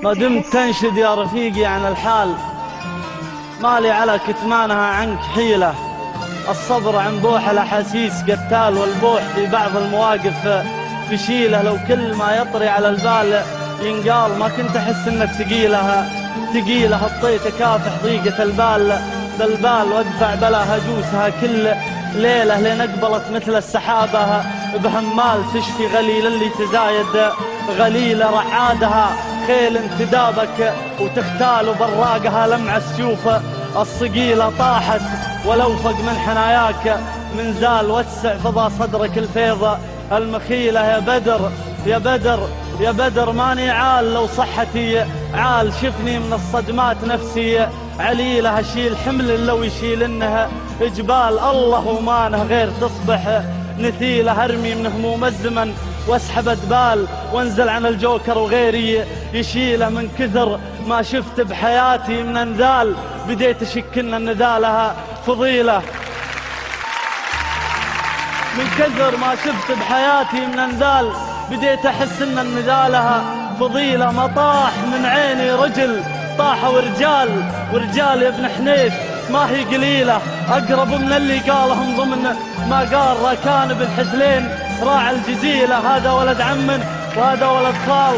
ما دمت تنشد يا رفيقي عن الحال، مالي على كتمانها عنك حيلة. الصبر عن بوح الأحاسيس قتال، والبوح في بعض المواقف في شيله. لو كل ما يطري على البال ينقال، ما كنت أحس إنك ثقيلة. هطيت كافح ضيقة البال بالبال، وادفع بلا هجوسها كل ليلة، لين أقبلت مثل السحابة بهمال. تشفي غليل اللي تزايد غليلة، رعادها خيل انتدابك وتختال براقها لمع السيوف الصقيلة. طاحت ولو فق من حناياك من زال، وسع فضى صدرك الفيضة المخيلة. يا بدر يا بدر يا بدر ماني عال، لو صحتي عال شفني من الصدمات نفسي عليلة. اشيل حمل لو يشيل انها جبال، الله ومانه غير تصبح نثيلة. ارمي من هموم الزمن واسحب ادبال، وانزل عن الجوكر وغيري يشيله. من كثر ما شفت بحياتي من انذال، بديت اشك ان النذالها فضيلة. من كثر ما شفت بحياتي من انذال، بديت احس ان النذالها فضيلة. ما طاح من عيني رجل، طاح ورجال يا ابن حنيف ما هي قليلة. اقرب من اللي قالهم ضمن ما قال راكان بن حسلين راعي الجزيلة. هذا ولد عم وهذا ولد خال،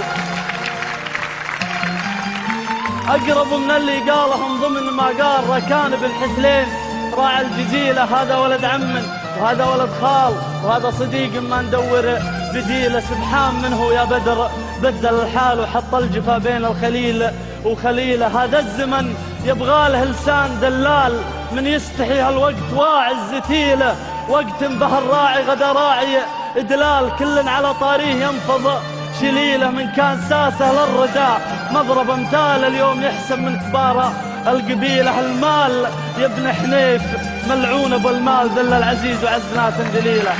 اقرب من اللي قالهم ضمن ما قال راكان بن حسلين راعي الجزيلة. هذا ولد عم وهذا ولد خال، وهذا صديق ما ندور بديله. سبحان منه يا بدر بدل الحال، وحط الجفا بين الخليل وخليله. هذا الزمن يبغاله لسان دلال، من يستحي هالوقت واعي الزتيله. وقت به الراعي غدا راعي إدلال، كل على طاريه ينفض شليله. من كان ساسه للرداء مضرب امثال، اليوم يحسب من كبار القبيلة. المال يا ابن حنيف ملعون ابو المال، ذل العزيز وعز ناس دليله.